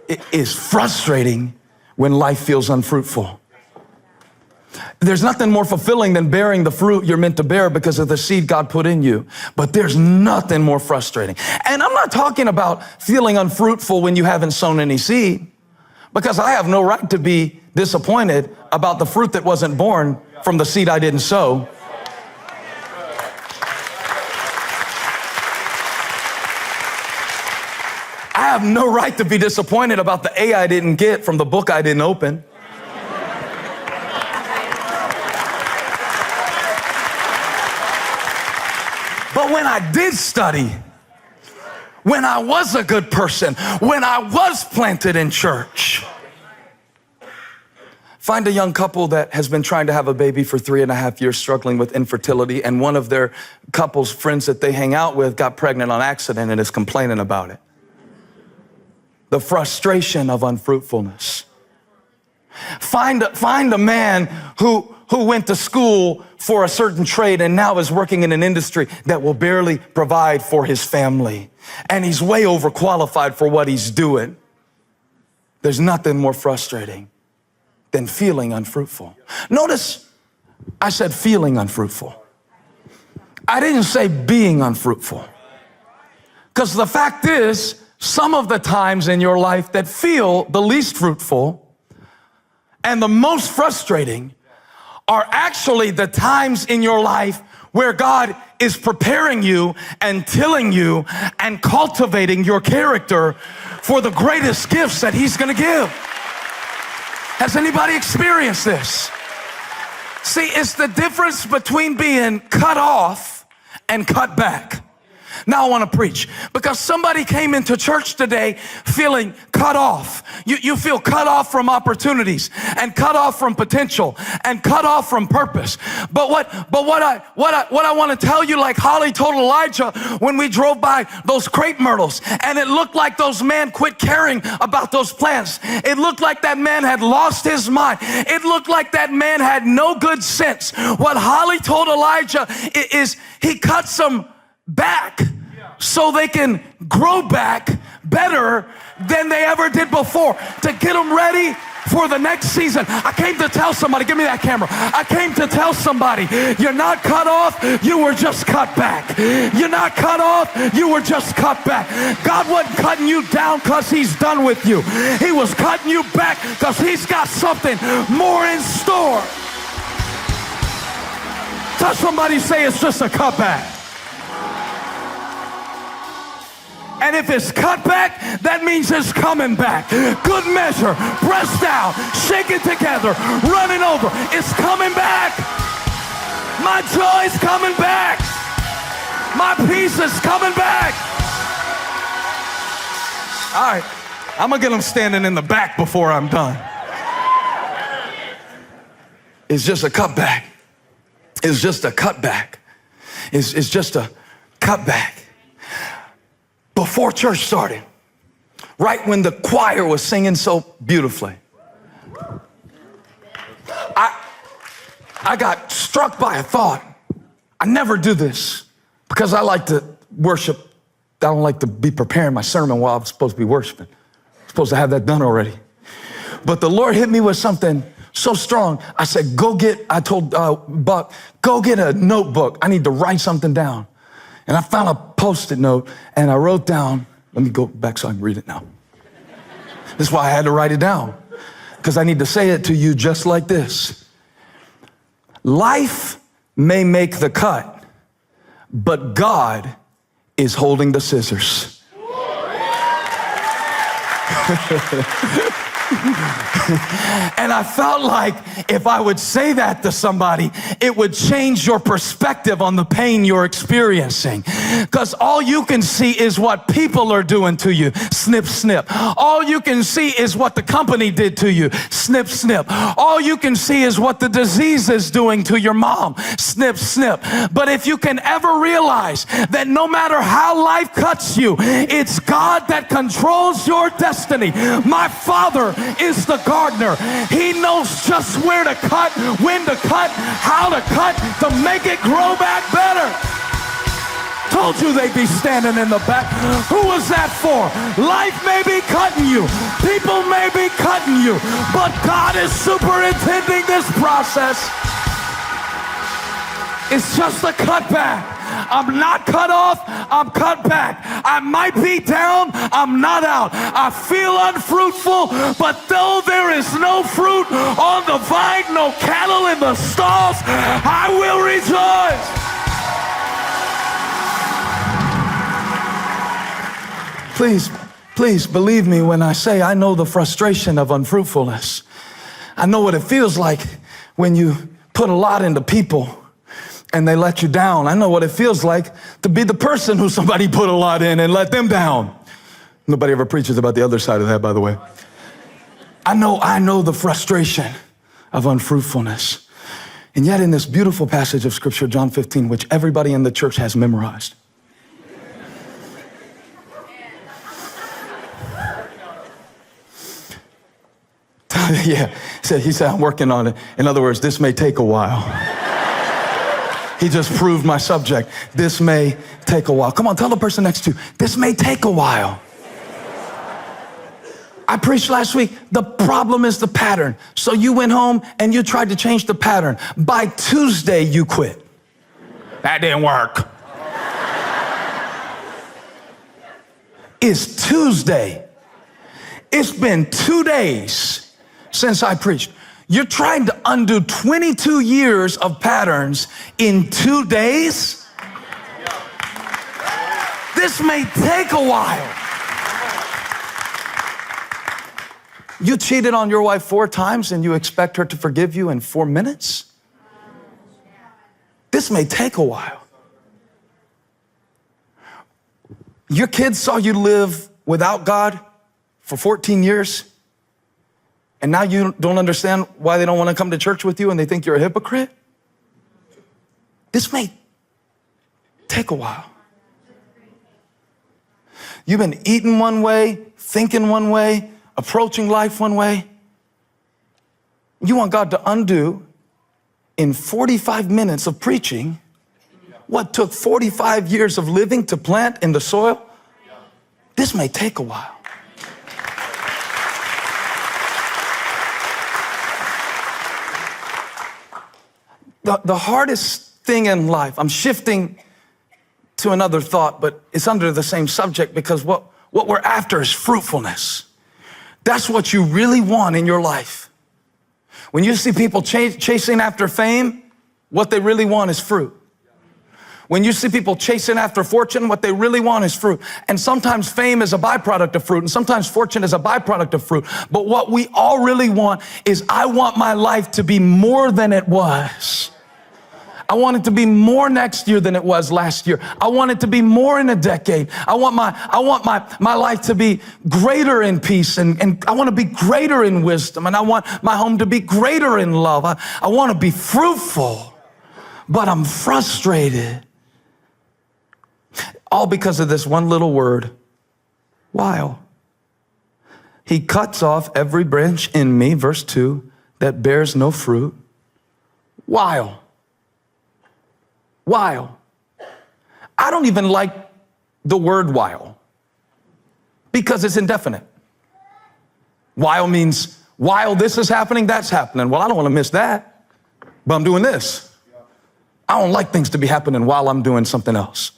It is frustrating when life feels unfruitful. There's nothing more fulfilling than bearing the fruit you're meant to bear because of the seed God put in you. But there's nothing more frustrating. And I'm not talking about feeling unfruitful when you haven't sown any seed, because I have no right to be disappointed about the fruit that wasn't born from the seed I didn't sow. I have no right to be disappointed about the A I didn't get from the book I didn't open. But when I did study, when I was a good person, when I was planted in church. Find a young couple that has been trying to have a baby for 3.5 years, struggling with infertility, and one of their couple's friends that they hang out with got pregnant on accident and is complaining about it. The frustration of unfruitfulness. Find a man who went to school for a certain trade and now is working in an industry that will barely provide for his family. And he's way overqualified for what he's doing. There's nothing more frustrating than feeling unfruitful. Notice I said feeling unfruitful. I didn't say being unfruitful. Because the fact is, some of the times in your life that feel the least fruitful and the most frustrating are actually the times in your life where God is preparing you and tilling you and cultivating your character for the greatest gifts that He's going to give. Has anybody experienced this? See, it's the difference between being cut off and cut back. Now I want to preach because somebody came into church today feeling cut off. You feel cut off from opportunities and cut off from potential and cut off from purpose. But what I want to tell you, like Holly told Elijah when we drove by those crepe myrtles, and it looked like those men quit caring about those plants. It looked like that man had lost his mind. It looked like that man had no good sense. What Holly told Elijah is he cuts them back so they can grow back better than they ever did before, to get them ready for the next season. I came to tell somebody, give me that camera. I came to tell somebody, you're not cut off, you were just cut back. You're not cut off, you were just cut back. God wasn't cutting you down because He's done with you. He was cutting you back because He's got something more in store. Touch somebody, say it's just a cutback. And if it's cut back, that means it's coming back. Good measure, pressed down, shaken together, running over. It's coming back. My joy's coming back. My peace is coming back. All right, I'm gonna get them standing in the back before I'm done. It's just a cutback. It's just a cutback. It's just a cutback. Before church started, right when the choir was singing so beautifully, I got struck by a thought. I never do this because I like to worship. I don't like to be preparing my sermon while I'm supposed to be worshiping. I'm supposed to have that done already. But the Lord hit me with something so strong. I said, I told Buck, go get a notebook. I need to write something down. And I found a Post-it note and I wrote down, let me go back so I can read it now. This is why I had to write it down, because I need to say it to you just like this. Life may make the cut, but God is holding the scissors. And I felt like if I would say that to somebody, it would change your perspective on the pain you're experiencing. Because all you can see is what people are doing to you. Snip, snip. All you can see is what the company did to you. Snip, snip. All you can see is what the disease is doing to your mom. Snip, snip. But if you can ever realize that no matter how life cuts you, it's God that controls your destiny. My Father is the gardener. He knows just where to cut, when to cut, how to cut to make it grow back better. Told you they'd be standing in the back. Who was that for? Life may be cutting you. People cutting you, but God is superintending this process. It's just a cutback. I'm not cut off, I'm cut back. I might be down, I'm not out. I feel unfruitful, but though there is no fruit on the vine, no cattle in the stalls, I will rejoice. Please believe me when I say I know the frustration of unfruitfulness. I know what it feels like when you put a lot into people and they let you down. I know what it feels like to be the person who somebody put a lot in and let them down. Nobody ever preaches about the other side of that, by the way. I know the frustration of unfruitfulness. And yet in this beautiful passage of Scripture, John 15, which everybody in the church has memorized, yeah, he said, I'm working on it. In other words, this may take a while. He just proved my subject. This may take a while. Come on, tell the person next to you, this may take a while. I preached last week, the problem is the pattern. So you went home and you tried to change the pattern. By Tuesday, you quit. That didn't work. It's Tuesday. It's been 2 days since I preached. You're trying to undo 22 years of patterns in 2 days? This may take a while. You cheated on your wife 4 times and you expect her to forgive you in 4 minutes? This may take a while. Your kids saw you live without God for 14 years. And now you don't understand why they don't want to come to church with you and they think you're a hypocrite? This may take a while. You've been eating one way, thinking one way, approaching life one way. You want God to undo in 45 minutes of preaching what took 45 years of living to plant in the soil? This may take a while. The hardest thing in life, I'm shifting to another thought, but it's under the same subject because what we're after is fruitfulness. That's what you really want in your life. When you see people chasing after fame, what they really want is fruit. When you see people chasing after fortune, what they really want is fruit. And sometimes fame is a byproduct of fruit, and sometimes fortune is a byproduct of fruit. But what we all really want is, I want my life to be more than it was. I want it to be more next year than it was last year. I want it to be more in a decade. I want my life to be greater in peace, and I want to be greater in wisdom, and I want my home to be greater in love. I want to be fruitful, but I'm frustrated. All because of this one little word, while. He cuts off every branch in me, verse 2, that bears no fruit, while. While. I don't even like the word while because it's indefinite. While means while this is happening, that's happening. Well, I don't want to miss that, but I'm doing this. I don't like things to be happening while I'm doing something else.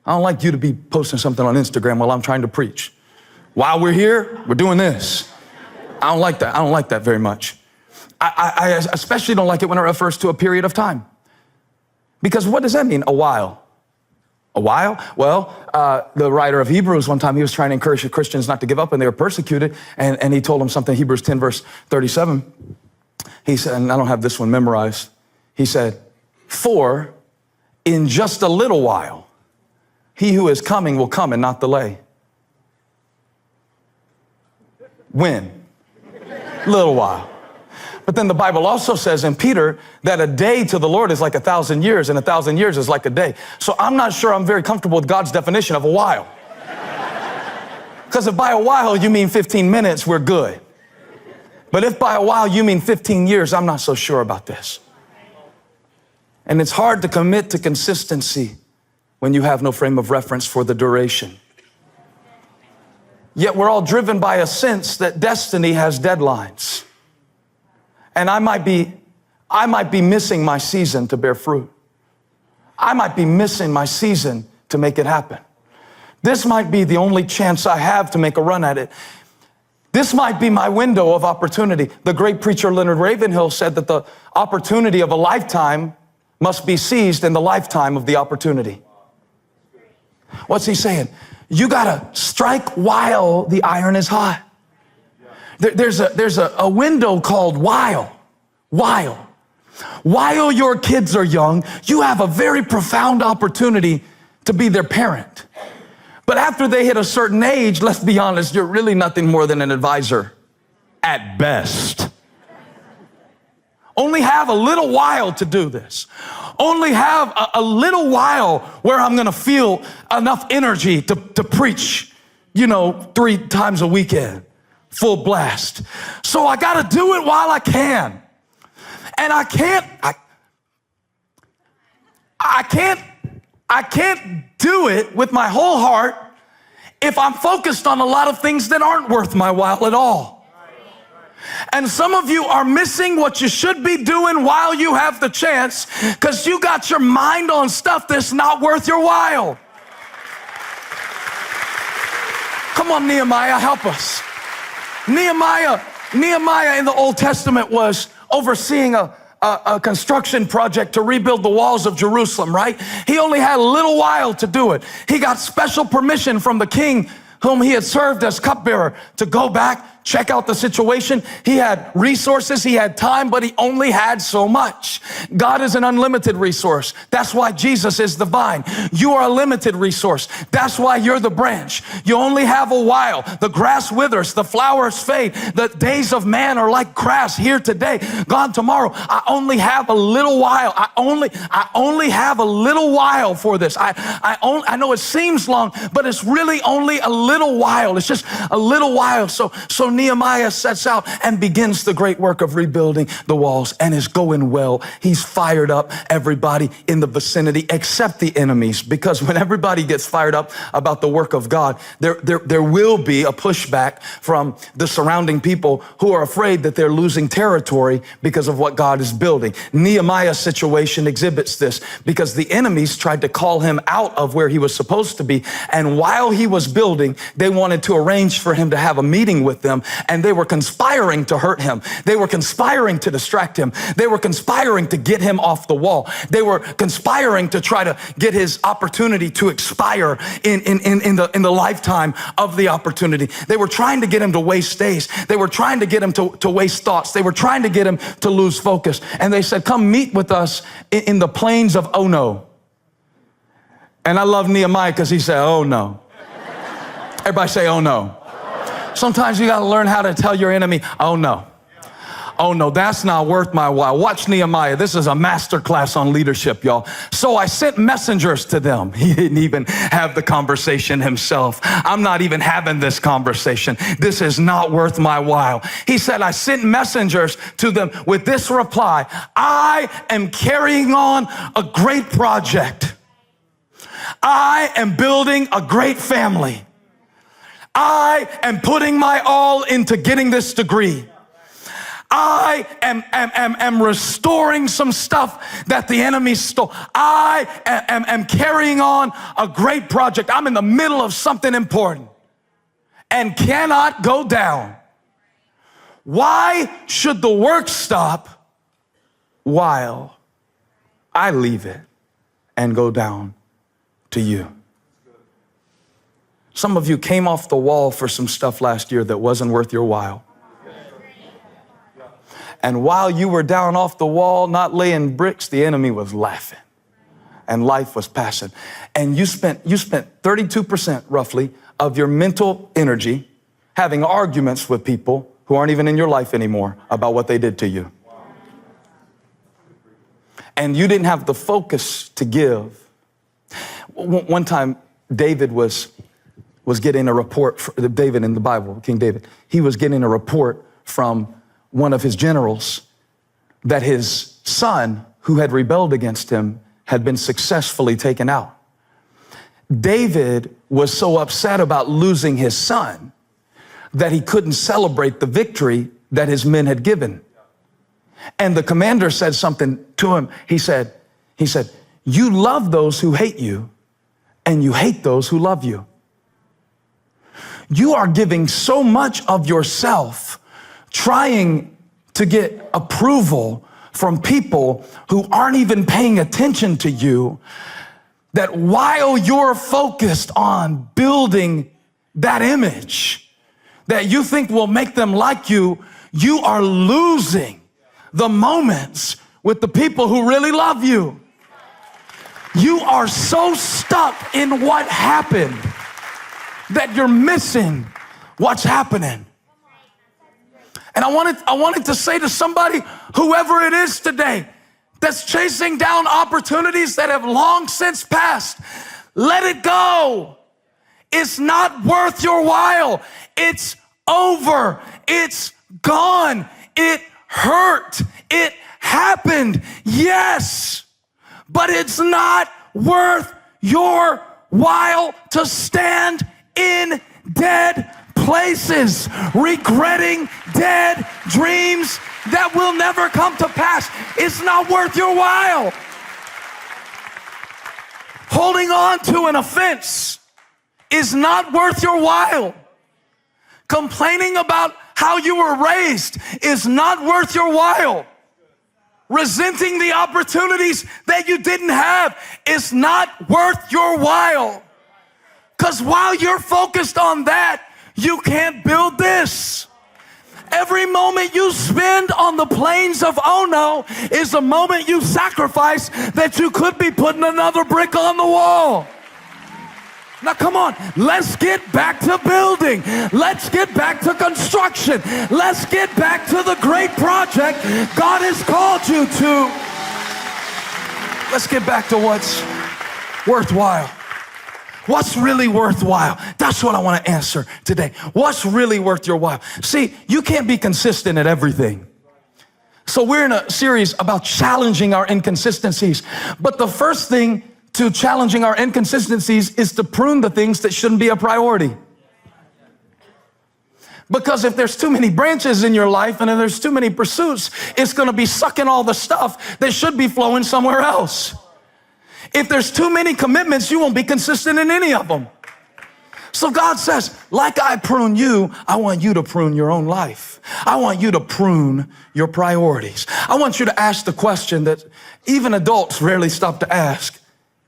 I don't like you to be posting something on Instagram while I'm trying to preach. While we're here, we're doing this. I don't like that. I don't like that very much. I especially don't like it when it refers to a period of time. Because what does that mean, a while? A while? Well, the writer of Hebrews, one time he was trying to encourage the Christians not to give up, and they were persecuted. And he told them something, Hebrews 10, verse 37. He said, and I don't have this one memorized. He said, for in just a little while, he who is coming will come and not delay. When? Little while. But then the Bible also says in Peter that a day to the Lord is like 1,000 years, and 1,000 years is like a day. So I'm not sure I'm very comfortable with God's definition of a while. Because if by a while you mean 15 minutes, we're good. But if by a while you mean 15 years, I'm not so sure about this. And it's hard to commit to consistency when you have no frame of reference for the duration. Yet we're all driven by a sense that destiny has deadlines. And I might be missing my season to bear fruit. I might be missing my season to make it happen. This might be the only chance I have to make a run at it. This might be my window of opportunity. The great preacher Leonard Ravenhill said that the opportunity of a lifetime must be seized in the lifetime of the opportunity. What's he saying? You gotta strike while the iron is hot. There's a window called while. While your kids are young, you have a very profound opportunity to be their parent. But after they hit a certain age, let's be honest, you're really nothing more than an advisor at best. Only have a little while to do this. Only have a little while where I'm going to feel enough energy to preach, 3 times a weekend, full blast. So I got to do it while I can. And I can't do it with my whole heart if I'm focused on a lot of things that aren't worth my while at all. And some of you are missing what you should be doing while you have the chance because you got your mind on stuff that's not worth your while. Come on, Nehemiah, help us. Nehemiah in the Old Testament was overseeing a construction project to rebuild the walls of Jerusalem, right? He only had a little while to do it. He got special permission from the king whom he had served as cupbearer to go back, check out the situation. He had resources, he had time, but he only had so much. God is an unlimited resource. That's why Jesus is the vine. You are a limited resource. That's why you're the branch. You only have a while. The grass withers, the flowers fade. The days of man are like grass, here today, gone tomorrow. I only have a little while. I only have a little while for this. I know it seems long, but it's really only a little while. It's just a little while. So Nehemiah sets out and begins the great work of rebuilding the walls, and is going well. He's fired up everybody in the vicinity except the enemies, because when everybody gets fired up about the work of God, there will be a pushback from the surrounding people who are afraid that they're losing territory because of what God is building. Nehemiah's situation exhibits this because the enemies tried to call him out of where he was supposed to be, and while he was building, they wanted to arrange for him to have a meeting with them. And they were conspiring to hurt him. They were conspiring to distract him. They were conspiring to get him off the wall. They were conspiring to try to get his opportunity to expire in the lifetime of the opportunity. They were trying to get him to waste days. They were trying to get him to waste thoughts. They were trying to get him to lose focus. And they said, come meet with us in the plains of Ono. And I love Nehemiah because he said, oh no. Everybody say, oh no. Sometimes you got to learn how to tell your enemy, oh no. Oh no, that's not worth my while. Watch Nehemiah. This is a master class on leadership, y'all. So I sent messengers to them. He didn't even have the conversation himself. I'm not even having this conversation. This is not worth my while. He said, I sent messengers to them with this reply: I am carrying on a great project. I am building a great family. I am putting my all into getting this degree. I am restoring some stuff that the enemy stole. I am carrying on a great project. I'm in the middle of something important and cannot go down. Why should the work stop while I leave it and go down to you? Some of you came off the wall for some stuff last year that wasn't worth your while. And while you were down off the wall, not laying bricks, the enemy was laughing and life was passing. And you spent 32% roughly of your mental energy having arguments with people who aren't even in your life anymore about what they did to you. And you didn't have the focus to give. One time, David was getting a report, David in the Bible, King David, he was getting a report from one of his generals that his son, who had rebelled against him, had been successfully taken out. David was so upset about losing his son that he couldn't celebrate the victory that his men had given. And the commander said something to him. He said, you love those who hate you, and you hate those who love you. You are giving so much of yourself, trying to get approval from people who aren't even paying attention to you, that while you're focused on building that image that you think will make them like you, you are losing the moments with the people who really love you. You are so stuck in what happened that you're missing what's happening. And I wanted to say to somebody, whoever it is today, that's chasing down opportunities that have long since passed, let it go. It's not worth your while. It's over. It's gone. It hurt. It happened. Yes, but it's not worth your while to stand in dead places, regretting dead dreams that will never come to pass. It's not worth your while. Holding on to an offense is not worth your while. Complaining about how you were raised is not worth your while. Resenting the opportunities that you didn't have is not worth your while. Because while you're focused on that, you can't build this. Every moment you spend on the plains of Ono is a moment you sacrifice that you could be putting another brick on the wall. Now come on, let's get back to building. Let's get back to construction. Let's get back to the great project God has called you to. Let's get back to what's worthwhile. What's really worthwhile? That's what I want to answer today. What's really worth your while? See, you can't be consistent at everything. So we're in a series about challenging our inconsistencies. But the first thing to challenging our inconsistencies is to prune the things that shouldn't be a priority. Because if there's too many branches in your life and if there's too many pursuits, it's going to be sucking all the stuff that should be flowing somewhere else. If there's too many commitments, you won't be consistent in any of them. So God says, like I prune you, I want you to prune your own life. I want you to prune your priorities. I want you to ask the question that even adults rarely stop to ask.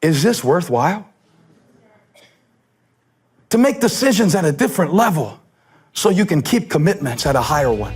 Is this worthwhile? To make decisions at a different level so you can keep commitments at a higher one.